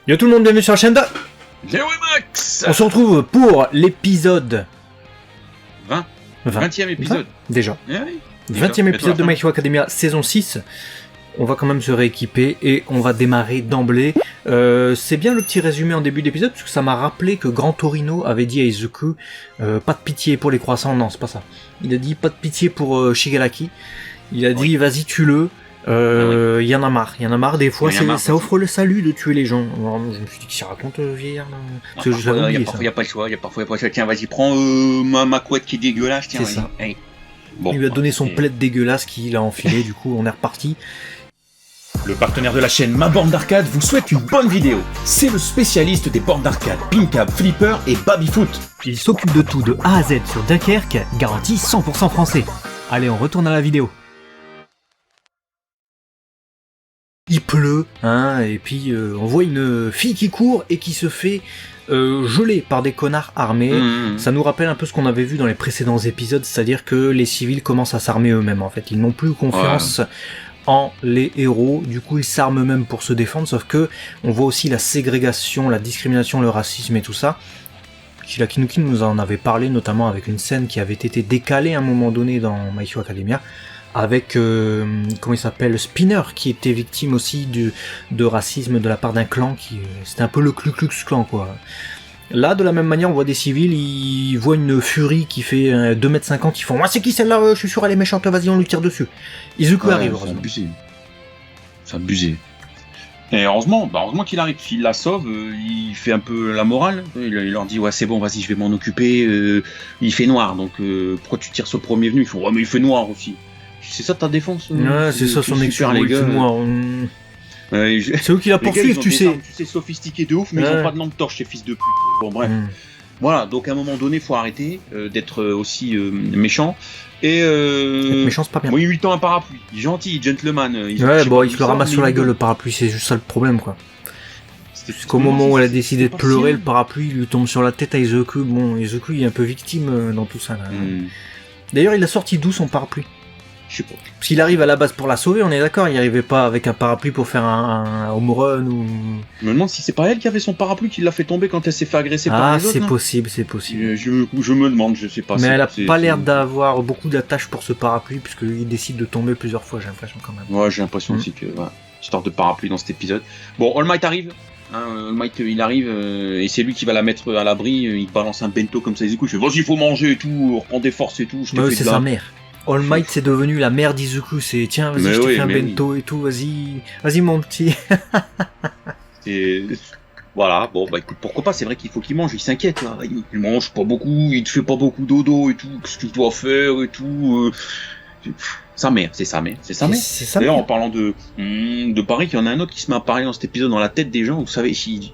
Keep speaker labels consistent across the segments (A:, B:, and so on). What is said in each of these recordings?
A: Yo tout le monde, bienvenue sur la chaîne de
B: Léo et Max.
A: On se retrouve pour l'épisode
B: 20e épisode.
A: 20 déjà.
B: Eh oui.
A: 20e épisode de My Hero Academia saison 6. On va quand même se rééquiper et on va démarrer d'emblée. C'est bien le petit résumé en début d'épisode parce que ça m'a rappelé que Grand Torino avait dit à Izuku pas de pitié pour les croissants. Non, c'est pas ça. Il a dit pas de pitié pour Shigaraki. Il a dit vas-y tue-le. Y en a marre, des fois ça offre le salut de tuer les gens. Alors, je me suis dit qu'il s'y raconte vieillard là. Parce que j'avais oublié ça.
B: Il y a pas le choix, tiens vas-y prends ma couette qui est dégueulasse, tiens.
A: C'est ça.
B: Hey. Bon,
A: il lui a donné son plaid dégueulasse qu'il a enfilé, du coup on est reparti.
C: Le partenaire de la chaîne Ma Borne d'Arcade vous souhaite une bonne vidéo. C'est le spécialiste des bornes d'arcade, Pincab, Flipper et Babyfoot.
A: Il s'occupe de tout de A à Z sur Dunkerque, garantie 100% français. Allez, on retourne à la vidéo. Il pleut, hein, et puis on voit une fille qui court et qui se fait geler par des connards armés. Ça nous rappelle un peu ce qu'on avait vu dans les précédents épisodes, c'est-à-dire que les civils commencent à s'armer eux-mêmes en fait. Ils n'ont plus confiance en les héros, du coup ils s'arment eux-mêmes pour se défendre, sauf que on voit aussi la ségrégation, la discrimination, le racisme et tout ça. Shira Kinuki nous en avait parlé, notamment avec une scène qui avait été décalée à un moment donné dans My Hero Academia, avec comment il s'appelle, Spinner, qui était victime aussi de racisme de la part d'un clan qui c'était un peu le Ku Klux Klan quoi. Là de la même manière on voit des civils, ils voient une furie qui fait 2m50, ils font c'est qui celle-là, je suis sûr elle est méchante, vas-y on lui tire dessus. Izuku arrive.
B: C'est abusé. Et heureusement qu'il arrive, s'il la sauve, il fait un peu la morale, il leur dit ouais c'est bon vas-y je vais m'en occuper, il fait noir donc pourquoi tu tires sur le premier venu, ils font ouais mais il fait noir aussi. C'est ça ta défense?
A: Ouais, c'est ça son excuse, les gars. C'est eux qui la poursuivent, tu sais.
B: Tu sais, sophistiqués de ouf, mais ils ont pas de lampe torche, ces fils de pute. Bon, bref. Voilà, donc à un moment donné, faut arrêter d'être aussi méchant. Et
A: être méchant, c'est pas bien.
B: Oui, 8 ans un parapluie. Gentil, gentleman.
A: Il se le ramasse sur la gueule, le parapluie, c'est juste ça le problème, quoi. Jusqu'au moment où elle a décidé de pleurer, le parapluie lui tombe sur la tête à Izuku. Bon, Izuku, il est un peu victime dans tout ça, là. D'ailleurs, il a sorti d'où son parapluie?
B: Je sais pas.
A: Parce qu'il arrive à la base pour la sauver, on est d'accord, il arrivait pas avec un parapluie pour faire un home run ou...
B: Je me demande si c'est pas elle qui avait son parapluie qui l'a fait tomber quand elle s'est fait agresser par les autres.
A: Ah, c'est possible.
B: Je me demande, je sais pas.
A: Mais elle a pas l'air d'avoir beaucoup d'attaches pour ce parapluie, puisqu'il décide de tomber plusieurs fois, j'ai l'impression quand même.
B: Ouais, j'ai l'impression aussi que... Ouais, histoire de parapluie dans cet épisode. Bon, All Might arrive. All Might, il arrive, et c'est lui qui va la mettre à l'abri, il balance un bento comme ça, il fait vas-y, faut manger et tout, reprends des forces et tout, je te fais
A: c'est sa mère. All Might c'est devenu la mère d'Izuku, c'est tiens vas-y je te fais un bento et tout, vas-y mon petit.
B: Voilà, bon bah écoute, pourquoi pas, c'est vrai qu'il faut qu'il mange, il s'inquiète là, il mange pas beaucoup, il te fait pas beaucoup dodo et tout, qu'est-ce que tu dois faire et tout. Sa mère, c'est sa mère. D'ailleurs en parlant de Paris, il y en a un autre qui se met à parler dans cet épisode dans la tête des gens, vous savez, il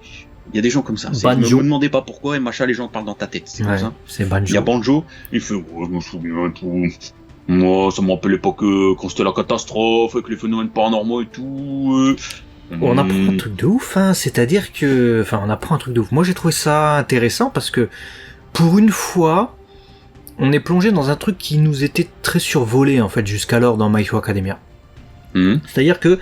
B: y a des gens comme ça. Ne me demandez pas pourquoi, et machin, les gens parlent dans ta tête, c'est comme ça.
A: C'est Banjo.
B: Il y a Banjo, il fait je me souviens et tout. Moi, ça me rappelait pas que quand c'était la catastrophe, avec les phénomènes paranormaux et tout.
A: On apprend un truc de ouf, hein. C'est-à-dire que... Enfin, on apprend un truc de ouf. Moi, j'ai trouvé ça intéressant parce que, pour une fois, on est plongé dans un truc qui nous était très survolé, en fait, jusqu'alors dans My Hero Academia. C'est-à-dire que,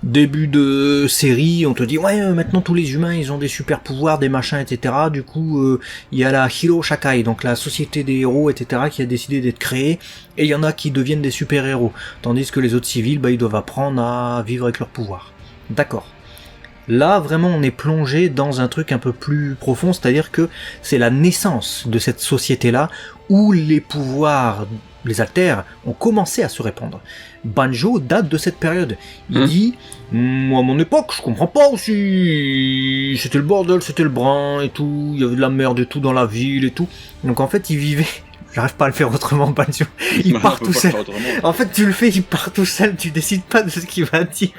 A: début de série, on te dit maintenant tous les humains ils ont des super pouvoirs, des machins, etc. Du coup, il y a la Hiro Shakai, donc la société des héros, etc. qui a décidé d'être créée, et il y en a qui deviennent des super héros, tandis que les autres civils, ils doivent apprendre à vivre avec leurs pouvoirs. D'accord. Là, vraiment, on est plongé dans un truc un peu plus profond, c'est-à-dire que c'est la naissance de cette société-là où les pouvoirs, les alters, ont commencé à se répandre. Banjo date de cette période. Il dit, moi à mon époque, je comprends pas aussi, c'était le bordel, c'était le brin et tout, il y avait de la merde et tout dans la ville et tout. Donc en fait, il vivait... J'arrive pas à le faire autrement, Banjo. Il part tout seul. En fait, tu le fais, il part tout seul, tu décides pas de ce qu'il va dire.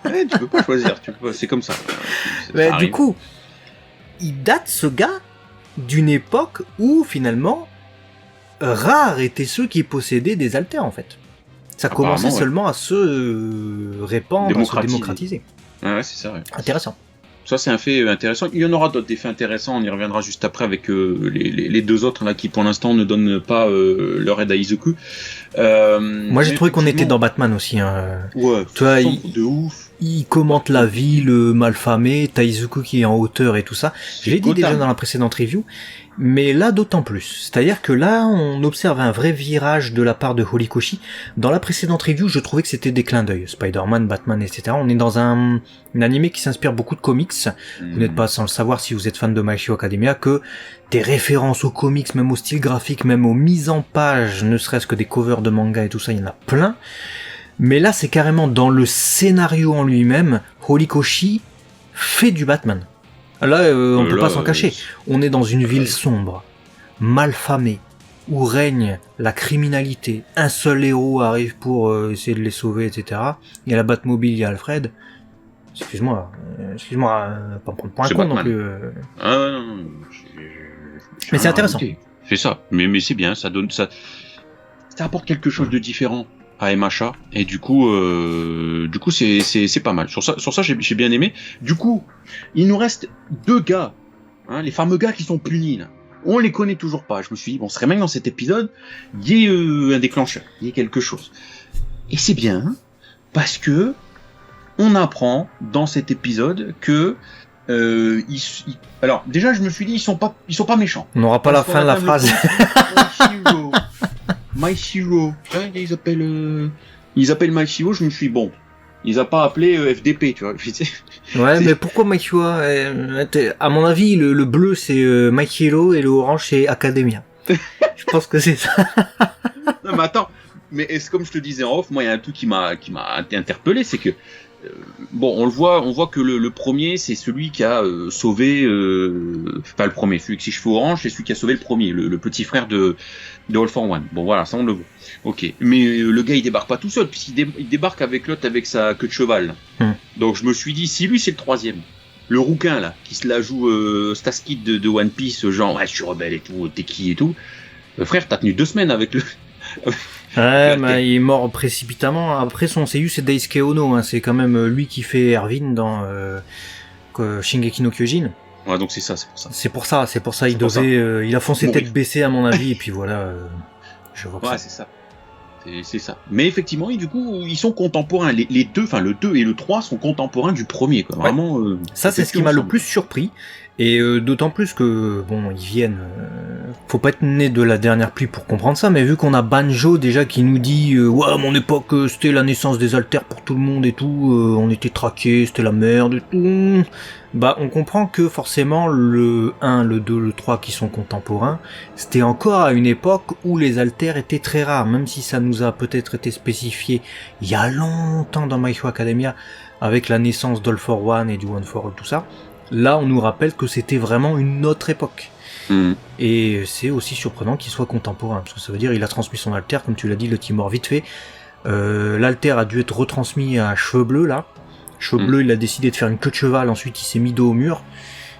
B: Ouais, tu peux pas choisir, c'est comme ça.
A: Mais du coup, il date, ce gars, d'une époque où finalement rares étaient ceux qui possédaient des alters en fait. Ça commençait seulement à se répandre, à se démocratiser.
B: Ouais, c'est ça. Ouais.
A: Intéressant.
B: Ça, c'est un fait intéressant. Il y en aura d'autres des faits intéressants. On y reviendra juste après avec les deux autres là qui, pour l'instant, ne donnent pas leur aide à Izuku.
A: Moi, j'ai trouvé qu'on était dans Batman aussi. Hein.
B: Ouais.
A: Tu vois,
B: de ouf.
A: il commente la ville malfamée, t'as Izuku qui est en hauteur et tout ça. Je l'ai dit déjà dans la précédente review, mais là d'autant plus. C'est-à-dire que là, on observe un vrai virage de la part de Horikoshi. Dans la précédente review, je trouvais que c'était des clins d'œil. Spider-Man, Batman, etc. On est dans un animé qui s'inspire beaucoup de comics. Vous n'êtes pas sans le savoir si vous êtes fan de My Hero Academia que des références aux comics, même au style graphique, même aux mises en page, ne serait-ce que des covers de manga et tout ça, il y en a plein. Mais là, c'est carrément dans le scénario en lui-même, Horikoshi fait du Batman. Là, on peut pas s'en cacher. On est dans une ville sombre, malfamée, où règne la criminalité. Un seul héros arrive pour essayer de les sauver, etc. Il y a la Batmobile, il y a Alfred. Excuse-moi, pas me prendre pour un con non plus.
B: Non.
A: Mais c'est intéressant.
B: C'est ça. Mais c'est bien, ça apporte quelque chose de différent à MHA, et du coup c'est pas mal. Sur ça j'ai bien aimé. Du coup, il nous reste 2 gars, hein, les fameux gars qui sont punis là. On les connaît toujours pas. Je me suis dit, bon, ce serait bien que dans cet épisode, il y ait un déclencheur, il y ait quelque chose. Et c'est bien, parce que on apprend dans cet épisode que alors déjà je me suis dit ils sont pas méchants.
A: On n'aura pas la fin de la phrase.
B: My Hero. Ouais, ils appellent My Hero, je me suis dit, bon, ils n'ont pas appelé FDP, tu vois.
A: Ouais, mais pourquoi My Hero à mon avis, le bleu c'est My Hero et le orange c'est Academia. Je pense que c'est ça.
B: Non, mais attends, mais est-ce comme je te disais en off, moi il y a un truc qui m'a interpellé, c'est que bon, on voit que le premier c'est celui qui a sauvé enfin le premier, celui avec ses cheveux orange, c'est celui qui a sauvé le premier, le petit frère de All for One. Bon voilà, ça on le voit. Ok, mais le gars il débarque pas tout seul, puisqu'il débarque avec l'autre avec sa queue de cheval. Donc je me suis dit, si lui c'est le troisième, le rouquin là, qui se la joue Staskid de One Piece, genre ouais je suis rebelle et tout, t'es qui et tout, frère t'as tenu 2 semaines avec le...
A: Ouais, mais il est mort précipitamment. Après, son seiyuu, c'est Daisuke Ono, hein. C'est quand même lui qui fait Erwin dans Shingeki no Kyojin.
B: Ouais, donc c'est pour ça.
A: C'est pour ça, il a foncé tête baissée à mon avis, et puis voilà, je vois que
B: ouais, c'est ça. C'est ça. Mais effectivement, du coup, ils sont contemporains. Les deux, enfin le 2 et le 3 sont contemporains du premier, quoi. Vraiment. Ouais.
A: Ça, c'est ce qui m'a le plus surpris. Et d'autant plus que, bon, ils viennent... faut pas être né de la dernière pluie pour comprendre ça, mais vu qu'on a Banjo déjà qui nous dit ouais, à mon époque, c'était la naissance des alters pour tout le monde et tout, on était traqués, c'était la merde et tout... Bah, on comprend que forcément, le 1, le 2, le 3 qui sont contemporains, c'était encore à une époque où les alters étaient très rares, même si ça nous a peut-être été spécifié il y a longtemps dans My Hero Academia, avec la naissance d'All for One et du One for All, tout ça. Là, on nous rappelle que c'était vraiment une autre époque. Et c'est aussi surprenant qu'il soit contemporain, parce que ça veut dire qu'il a transmis son alter, comme tu l'as dit, le Timor vite fait. L'alter a dû être retransmis à Cheveux Bleus, là. Cheveux Bleus, il a décidé de faire une queue de cheval, ensuite il s'est mis dos au mur,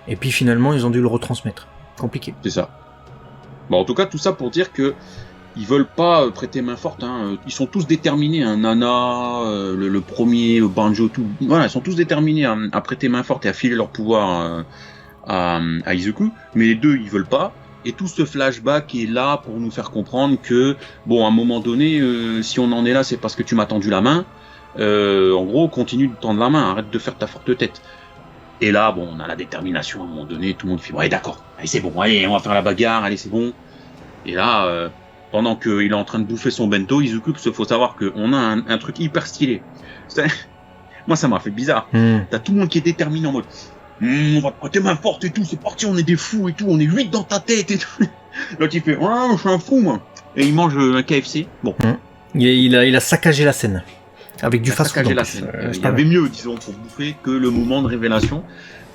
A: et puis finalement, ils ont dû le retransmettre. Compliqué.
B: C'est ça. Bon, en tout cas, tout ça pour dire que ils veulent pas prêter main forte, hein. Ils sont tous déterminés, hein. Nana, le premier, Banjo, tout. Voilà, ils sont tous déterminés à prêter main forte et à filer leur pouvoir à Izuku, mais les deux, ils veulent pas. Et tout ce flashback est là pour nous faire comprendre que, bon, à un moment donné, si on en est là, c'est parce que tu m'as tendu la main. En gros, continue de tendre la main, arrête de faire ta forte tête. Et là, bon, on a la détermination à un moment donné, tout le monde fait, ouais, d'accord, allez, c'est bon, allez, on va faire la bagarre, allez, c'est bon. Et là, pendant qu'il est en train de bouffer son bento, Izuku, parce qu'il faut savoir qu'on a un truc hyper stylé. Moi, ça m'a fait bizarre. T'as tout le monde qui est déterminé en mode, on va te prêter main forte et tout, c'est parti, on est des fous et tout, on est 8 dans ta tête et tout. L'autre, il fait, je suis un fou, moi. Et il mange un KFC. Bon.
A: Il a saccagé la scène. Avec du fast-food.
B: Il y avait mieux, disons, pour bouffer que le moment de révélation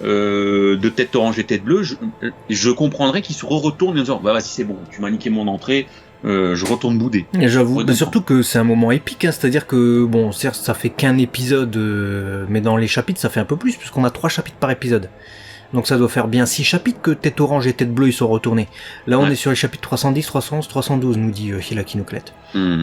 B: de tête orange et tête bleue. Je comprendrais qu'il se retourne en disant, bah vas-y, c'est bon, tu m'as niqué mon entrée, je retourne bouder.
A: Et j'avoue, surtout que c'est un moment épique, hein, c'est-à-dire que, bon, certes, ça fait qu'un épisode, mais dans les chapitres, ça fait un peu plus, puisqu'on a 3 chapitres par épisode. Donc ça doit faire bien 6 chapitres que Tête Orange et Tête Bleue ils sont retournés. Là on est sur les chapitres 310, 311, 312 nous dit Hilaki Nuclet.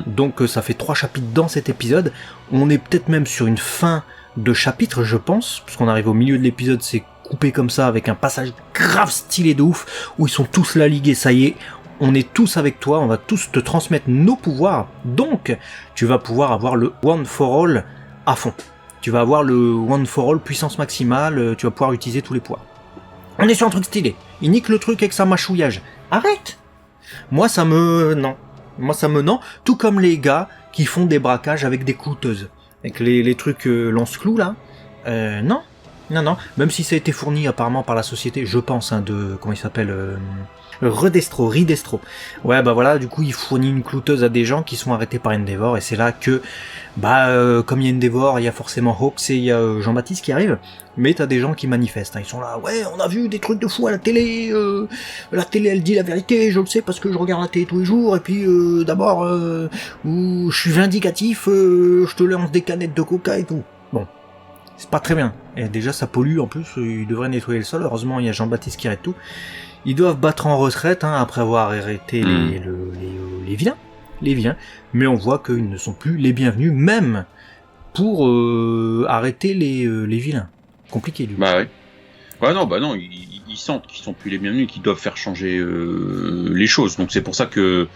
A: Donc ça fait 3 chapitres dans cet épisode. On est peut-être même sur une fin de chapitre je pense, puisqu'on arrive au milieu de l'épisode, c'est coupé comme ça avec un passage grave stylé de ouf, où ils sont tous là ligués, ça y est, on est tous avec toi, on va tous te transmettre nos pouvoirs, donc tu vas pouvoir avoir le One for All à fond. tu vas avoir le One for All puissance maximale, tu vas pouvoir utiliser tous les pouvoirs. On est sur un truc stylé. Il nique le truc avec sa mâchouillage. Arrête! Moi ça me... Non. Tout comme les gars qui font des braquages avec des clouteuses. Avec les trucs lance-clous là. Non. Même si ça a été fourni apparemment par la société, je pense, de... Comment il s'appelle Ridestro. Ouais, bah voilà, du coup, il fournit une clouteuse à des gens qui sont arrêtés par Endeavor, et c'est là que, comme il y a Endeavor, il y a forcément Hawks et il y a Jean-Baptiste qui arrive, mais t'as des gens qui manifestent, ils sont là, ouais, on a vu des trucs de fou à la télé, elle dit la vérité, je le sais parce que je regarde la télé tous les jours, et puis d'abord, je suis vindicatif, je te lance des canettes de coca et tout. Bon. C'est pas très bien. Et déjà, ça pollue, en plus, ils devraient nettoyer le sol. Heureusement, il y a Jean-Baptiste qui arrête tout. Ils doivent battre en retraite, après avoir arrêté les vilains. Les vilains. Mais on voit qu'ils ne sont plus les bienvenus, même pour arrêter les vilains. Compliqué, du coup.
B: Bah ouais. Ouais, non, ils sentent qu'ils sont plus les bienvenus, qu'ils doivent faire changer les choses. Donc c'est pour ça que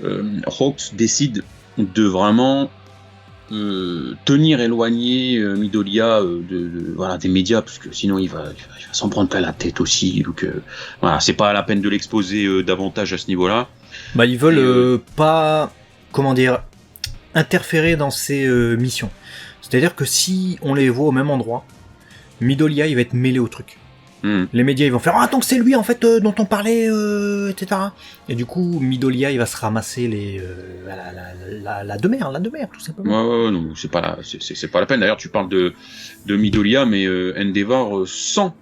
B: Hawks décide de vraiment... tenir éloigné Midoriya des médias, parce que sinon il va s'en prendre plein la tête aussi, donc voilà, c'est pas la peine de l'exposer davantage à ce niveau-là.
A: Ils veulent pas, interférer dans ses missions. C'est-à-dire que si on les voit au même endroit, Midoriya il va être mêlé au truc. Les médias ils vont faire donc c'est lui en fait dont on parlait, etc. Et du coup Midoriya il va se ramasser la demeure tout simplement.
B: Ouais, non, c'est pas la peine. D'ailleurs tu parles de Midoriya, mais Endeavor sent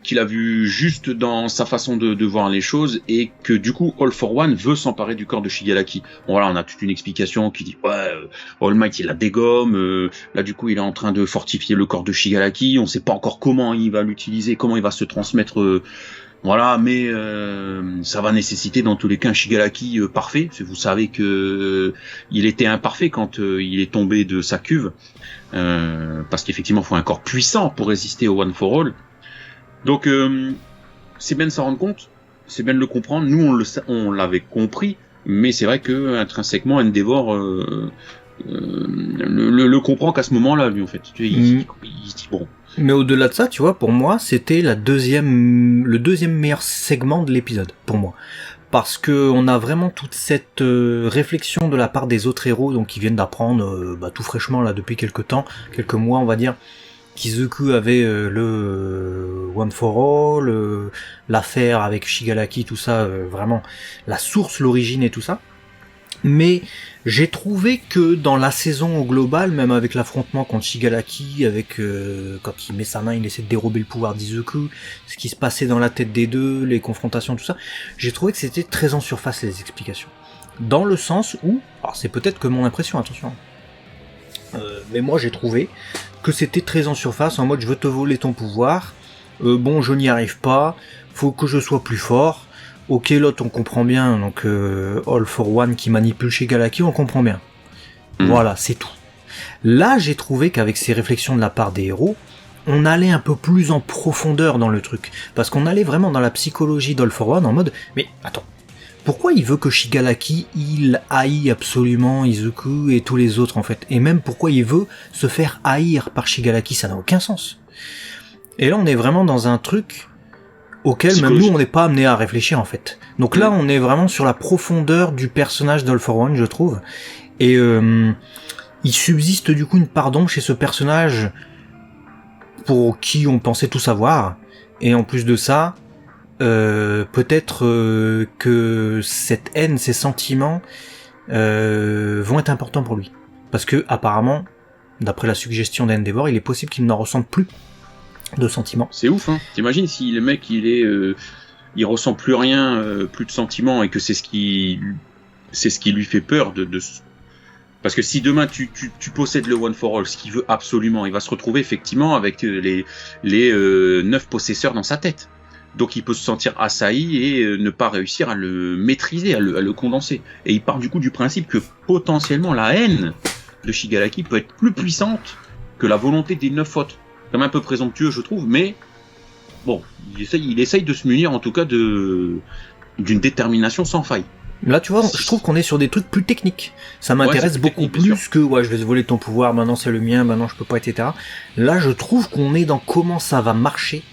B: qu'il a vu juste dans sa façon de voir les choses, et que du coup All for One veut s'emparer du corps de Shigaraki. Bon voilà, on a toute une explication qui dit All Might il la dégomme, là du coup il est en train de fortifier le corps de Shigaraki, on sait pas encore comment il va l'utiliser, comment il va se transmettre, mais ça va nécessiter dans tous les cas un Shigaraki parfait, parce que vous savez que il était imparfait quand il est tombé de sa cuve, parce qu'effectivement il faut un corps puissant pour résister au One for All. Donc c'est bien de s'en rendre compte, c'est bien de le comprendre. Nous on l'avait compris, mais c'est vrai que intrinsèquement Endeavor le comprend qu'à ce moment-là, lui en fait. Il se dit bon.
A: Mais au-delà de ça, tu vois, pour moi, c'était le deuxième meilleur segment de l'épisode, pour moi. Parce que on a vraiment toute cette réflexion de la part des autres héros, donc qui viennent d'apprendre tout fraîchement là depuis quelques mois on va dire, qu'Izuku avait le One for All, l'affaire avec Shigaraki, tout ça, vraiment la source, l'origine et tout ça. Mais j'ai trouvé que dans la saison au global, même avec l'affrontement contre Shigaraki, avec quand il met sa main, il essaie de dérober le pouvoir d'Izuku, ce qui se passait dans la tête des deux, les confrontations, tout ça, j'ai trouvé que c'était très en surface les explications. Dans le sens où, alors c'est peut-être que mon impression, attention, mais moi j'ai trouvé que c'était très en surface, en mode je veux te voler ton pouvoir, je n'y arrive pas, faut que je sois plus fort. Ok, l'autre on comprend bien, donc All for One qui manipule Shigaraki, on comprend bien. Voilà, c'est tout. Là, j'ai trouvé qu'avec ces réflexions de la part des héros, on allait un peu plus en profondeur dans le truc. Parce qu'on allait vraiment dans la psychologie d'All for One en mode, mais attends, pourquoi il veut que Shigaraki, il haït absolument Izuku et tous les autres en fait? Et même pourquoi il veut se faire haïr par Shigaraki, ça n'a aucun sens. Et là, on est vraiment dans un truc auquel même nous on n'est pas amené à réfléchir en fait. Donc là on est vraiment sur la profondeur du personnage d'All for One, je trouve, et il subsiste du coup une part d'ombre chez ce personnage pour qui on pensait tout savoir, et en plus de ça peut-être que cette haine, ces sentiments vont être importants pour lui, parce que apparemment d'après la suggestion d'Endeavor, il est possible qu'il n'en ressente plus de sentiments.
B: C'est ouf, hein. T'imagines si le mec il ressent plus rien, plus de sentiments, et que c'est ce qui lui fait peur de parce que si demain tu possèdes le One for All, ce qu'il veut absolument, il va se retrouver effectivement avec les 9 possesseurs dans sa tête. Donc il peut se sentir assailli et ne pas réussir à le maîtriser, à le condenser. Et il part du coup du principe que potentiellement la haine de Shigaraki peut être plus puissante que la volonté des 9 autres. Comme un peu présomptueux, je trouve, mais bon, il essaye de se munir en tout cas d'une détermination sans faille.
A: Là, tu vois, je trouve qu'on est sur des trucs plus techniques. Ça m'intéresse beaucoup plus que, je vais te voler ton pouvoir, maintenant c'est le mien, maintenant je peux pas, etc. Là, je trouve qu'on est dans comment ça va marcher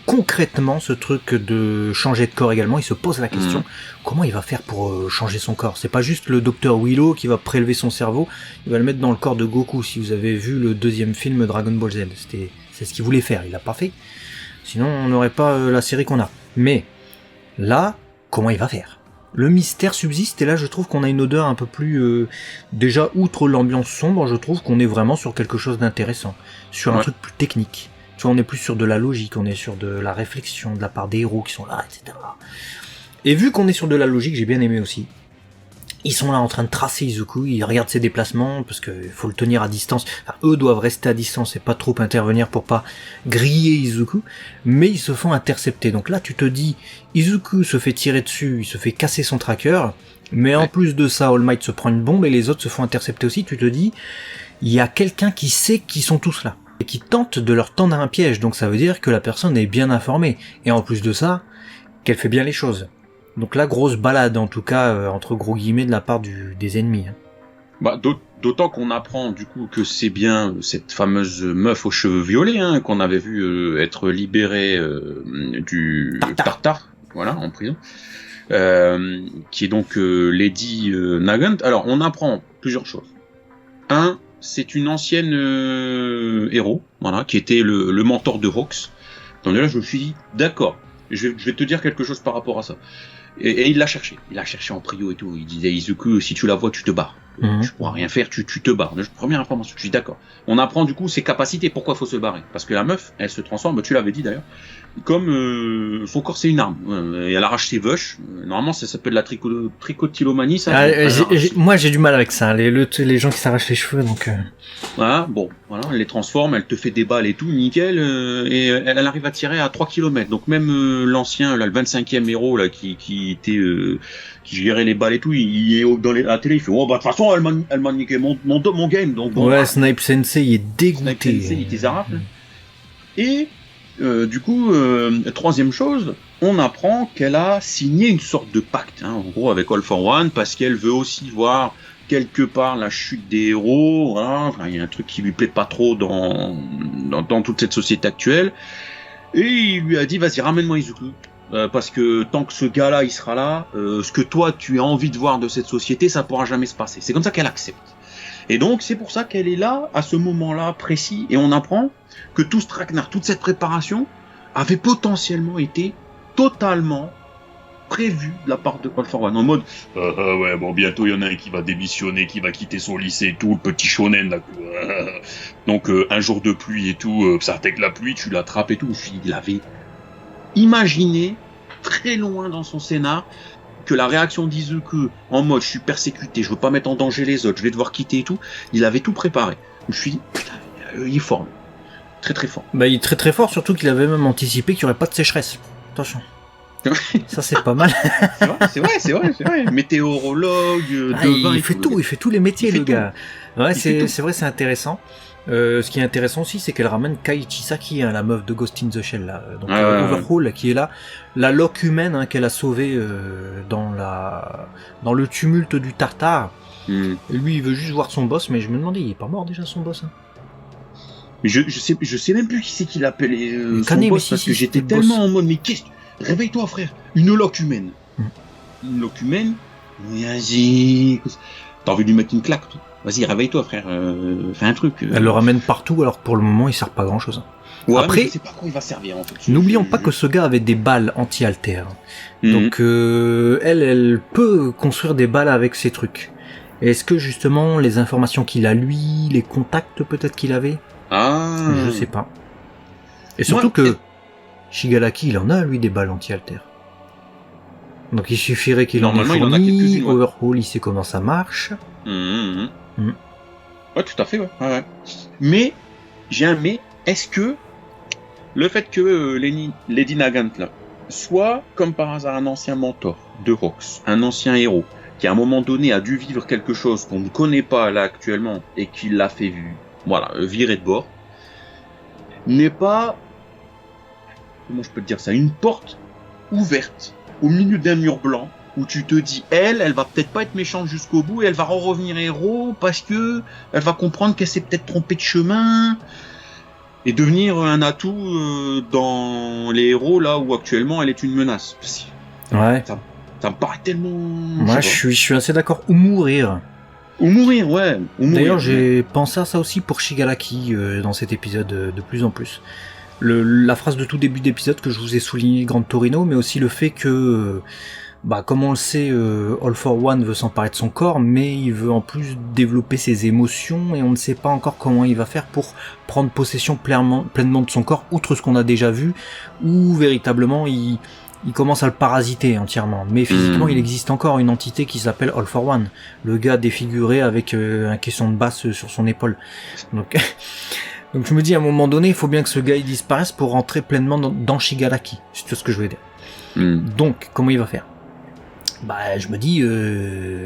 A: concrètement, ce truc de changer de corps également. Il se pose la question, comment il va faire pour changer son corps? C'est pas juste le docteur Willow qui va prélever son cerveau, il va le mettre dans le corps de Goku. Si vous avez vu le deuxième film Dragon Ball Z, c'est ce qu'il voulait faire, il l'a pas fait. Sinon, on n'aurait pas la série qu'on a. Mais, là, comment il va faire? Le mystère subsiste, et là je trouve qu'on a une odeur un peu plus... déjà, outre l'ambiance sombre, je trouve qu'on est vraiment sur quelque chose d'intéressant. Sur un truc plus technique. Tu vois, on est plus sur de la logique, on est sur de la réflexion de la part des héros qui sont là, etc. Et vu qu'on est sur de la logique, j'ai bien aimé aussi. Ils sont là en train de tracer Izuku, ils regardent ses déplacements, parce qu'il faut le tenir à distance. Enfin, eux doivent rester à distance et pas trop intervenir pour pas griller Izuku, mais ils se font intercepter. Donc là, tu te dis, Izuku se fait tirer dessus, il se fait casser son tracker, mais en plus de ça, All Might se prend une bombe et les autres se font intercepter aussi. Tu te dis, il y a quelqu'un qui sait qu'ils sont tous là, et qui tente de leur tendre un piège, donc ça veut dire que la personne est bien informée. Et en plus de ça, qu'elle fait bien les choses. Donc là, grosse balade, en tout cas, entre gros guillemets, de la part des ennemis.
B: D'autant qu'on apprend, du coup, que c'est bien cette fameuse meuf aux cheveux violets, qu'on avait vu être libérée du Tartare, voilà, en prison, qui est donc Lady Nagant. Alors, on apprend plusieurs choses. Un, c'est une ancienne héros, voilà, qui était le mentor de Hawks. Donc là, je me suis dit, d'accord, je vais te dire quelque chose par rapport à ça. Et il l'a cherché. Il l'a cherché en prio et tout. Il disait, Izuku, si tu la vois, tu te barres. Tu pourras rien faire, tu te barres. Première information, je suis d'accord. On apprend du coup ses capacités, pourquoi faut se barrer. Parce que la meuf, elle se transforme, tu l'avais dit d'ailleurs, comme son corps c'est une arme. Et elle arrache ses veuches. Normalement, ça s'appelle la tricotylomanie, ça.
A: Moi, j'ai du mal avec ça. Les gens qui s'arrachent les cheveux, donc...
B: Voilà, elle les transforme, elle te fait des balles et tout, nickel, et elle arrive à tirer à 3 km. Donc même l'ancien, là, le 25e héros, là, qui était... qui gérait les balles et tout, il est à la télé, il fait, de toute façon, elle m'a niqué mon game, donc bon.
A: Ouais, Snipe Sensei, il est dégoûté.
B: Snipe Sensei, il était zarafle. Et, du coup, troisième chose, on apprend qu'elle a signé une sorte de pacte, en gros, avec All for One, parce qu'elle veut aussi voir quelque part la chute des héros, voilà. Enfin, il y a un truc qui lui plaît pas trop dans toute cette société actuelle. Et il lui a dit, vas-y, ramène-moi Izuku. Parce que tant que ce gars-là, il sera là, ce que toi, tu as envie de voir de cette société, ça pourra jamais se passer. C'est comme ça qu'elle accepte. Et donc, c'est pour ça qu'elle est là, à ce moment-là précis, et on apprend que tout ce traquenard, toute cette préparation, avait potentiellement été totalement prévu de la part de All for One, en mode bientôt il y en a un qui va démissionner, qui va quitter son lycée et tout, le petit shonen là, donc un jour de pluie et tout, ça attaque la pluie, tu l'attrapes et tout. Il avait imaginé très loin dans son scénar que la réaction d'Izuku en mode je suis persécuté, je veux pas mettre en danger les autres, je vais devoir quitter et tout, il avait tout préparé. Je me suis dit, putain, il est fort, très très fort.
A: Il est très très fort, surtout qu'il avait même anticipé qu'il n'y aurait pas de sécheresse. Attention. Ça c'est pas mal.
B: c'est vrai. Météorologue, devin,
A: il fait tous les métiers, le gars. Ouais, c'est vrai, c'est intéressant. Ce qui est intéressant aussi, c'est qu'elle ramène Kai Chisaki, la meuf de Ghost in the Shell, là. Donc Overhaul, qui est là, la loque humaine qu'elle a sauvée dans le tumulte du Tartare. Et lui, il veut juste voir son boss, mais je me demandais, il est pas mort déjà son boss,
B: Mais je sais même plus qui c'est qui l'appelait son boss, parce que j'étais tellement en mode, mais qu'est-ce que... Réveille-toi, frère. Une loque humaine. Une loque humaine. Vas-y. T'as envie de lui mettre une claque, toi. Vas-y, réveille-toi, frère. Fais un truc.
A: Elle le ramène partout, alors que pour le moment, il sert pas grand-chose.
B: Ouais, après, je sais pas quoi il va servir, en fait.
A: N'oublions pas que ce gars avait des balles anti-alter. Donc, elle peut construire des balles avec ces trucs. Est-ce que, justement, les informations qu'il a, lui, les contacts peut-être qu'il avait, je sais pas. Et surtout que Shigaraki, il en a, lui, des balles anti-alter. Donc il suffirait qu'il en ait fourni. Overhaul, il sait comment ça marche.
B: Ouais, tout à fait, ouais. Mais, j'ai un mais, est-ce que le fait que Lady Nagant, là, soit, comme par hasard, un ancien mentor de Hawks, un ancien héros, qui à un moment donné a dû vivre quelque chose qu'on ne connaît pas là actuellement, et qui l'a fait virer de bord, n'est pas... Comment je peux te dire ça, une porte ouverte au milieu d'un mur blanc où tu te dis, elle va peut-être pas être méchante jusqu'au bout et elle va revenir héros parce que elle va comprendre qu'elle s'est peut-être trompée de chemin et devenir un atout dans les héros là où actuellement elle est une menace.
A: Ouais.
B: Ça me paraît tellement...
A: Moi, je suis assez d'accord. Ou mourir.
B: Ou mourir, ouais.
A: D'ailleurs, j'ai pensé à ça aussi pour Shigaraki dans cet épisode de plus en plus. La phrase de tout début d'épisode que je vous ai souligné, Grand Torino, mais aussi le fait que, comme on le sait, All for One veut s'emparer de son corps, mais il veut en plus développer ses émotions, et on ne sait pas encore comment il va faire pour prendre possession pleinement de son corps, outre ce qu'on a déjà vu, où véritablement il commence à le parasiter entièrement. Mais physiquement, il existe encore une entité qui s'appelle All for One, le gars défiguré avec un caisson de basse sur son épaule. Donc je me dis, à un moment donné, il faut bien que ce gars il disparaisse pour rentrer pleinement dans Shigaraki. C'est tout ce que je veux dire. Donc, comment il va faire ? Je me dis,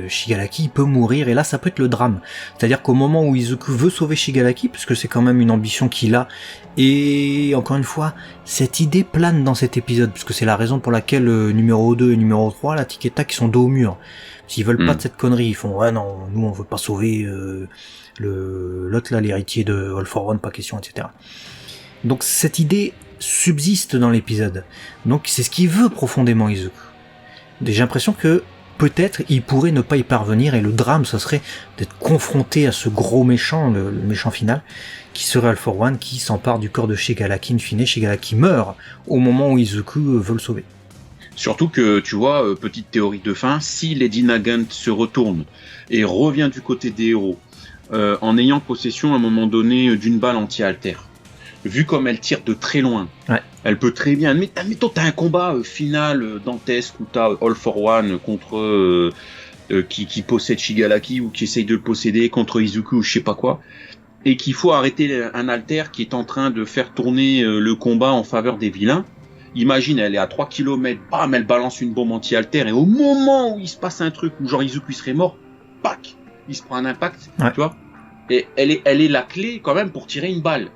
A: Shigaraki peut mourir, et là ça peut être le drame. C'est-à-dire qu'au moment où Izuku veut sauver Shigaraki, puisque c'est quand même une ambition qu'il a, et encore une fois, cette idée plane dans cet épisode, puisque c'est la raison pour laquelle numéro 2 et numéro 3, la Tic et Tac, ils sont dos au mur. S'ils veulent pas de cette connerie, ils font, ouais non, nous on veut pas sauver l'autre là, l'héritier de All for One, pas question, etc. Donc cette idée subsiste dans l'épisode. Donc c'est ce qu'il veut profondément Izuku. J'ai l'impression que peut-être il pourrait ne pas y parvenir, et le drame ça serait d'être confronté à ce gros méchant, le méchant final, qui serait All for One, qui s'empare du corps de Shigaraki. In fine, Shigaraki meurt au moment où Izuku veut le sauver.
B: Surtout que, tu vois, petite théorie de fin, si Lady Nagant se retourne et revient du côté des héros, en ayant possession à un moment donné d'une balle anti-alter, vu comme elle tire de très loin, elle peut très bien... Mettons, t'as un combat final dantesque où t'as All for One contre... qui possède Shigaraki ou qui essaye de le posséder contre Izuku ou je sais pas quoi, et qu'il faut arrêter un alter qui est en train de faire tourner le combat en faveur des vilains. Imagine, elle est à 3 km, bam, elle balance une bombe anti-alter, et au moment où il se passe un truc où genre Izuku serait mort, pac, il se prend un impact, tu vois. Et elle est la clé quand même pour tirer une balle.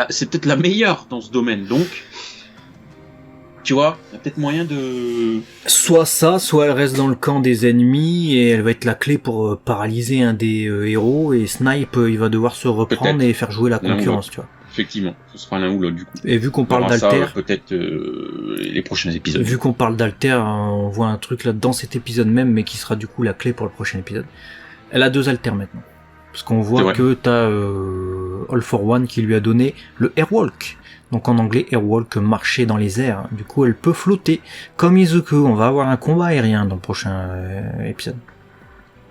B: C'est peut-être la meilleure dans ce domaine, donc tu vois, il y a peut-être moyen de...
A: Soit ça, soit elle reste dans le camp des ennemis et elle va être la clé pour paralyser un des héros, et Snipe il va devoir se reprendre et faire jouer la concurrence, tu vois.
B: Effectivement, ce sera l'un ou l'autre du coup.
A: Et vu qu'on parle d'Alter,
B: peut-être les prochains épisodes.
A: Vu qu'on parle d'Alter, on voit un truc là dans cet épisode même, mais qui sera du coup la clé pour le prochain épisode. Elle a 2 alters maintenant, parce qu'on voit que t'as All for One qui lui a donné le Airwalk. Donc en anglais, Airwalk, marcher dans les airs. Du coup, elle peut flotter comme Izuku. On va avoir un combat aérien dans le prochain épisode.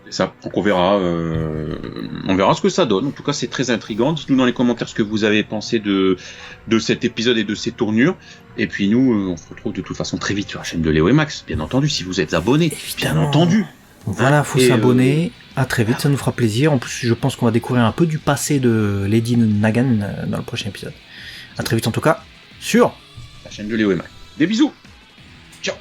B: Ça, donc on verra ce que ça donne. En tout cas, c'est très intriguant. Dites-nous dans les commentaires ce que vous avez pensé de cet épisode et de ses tournures. Et puis nous, on se retrouve de toute façon très vite sur la chaîne de Léo et Max, bien entendu, si vous êtes abonnés. Bien entendu.
A: Voilà, faut s'abonner. À très vite, ça nous fera plaisir. En plus, je pense qu'on va découvrir un peu du passé de Lady Nagant dans le prochain épisode. À très vite en tout cas, sur
B: la chaîne de Léo et Max. Des bisous. Ciao.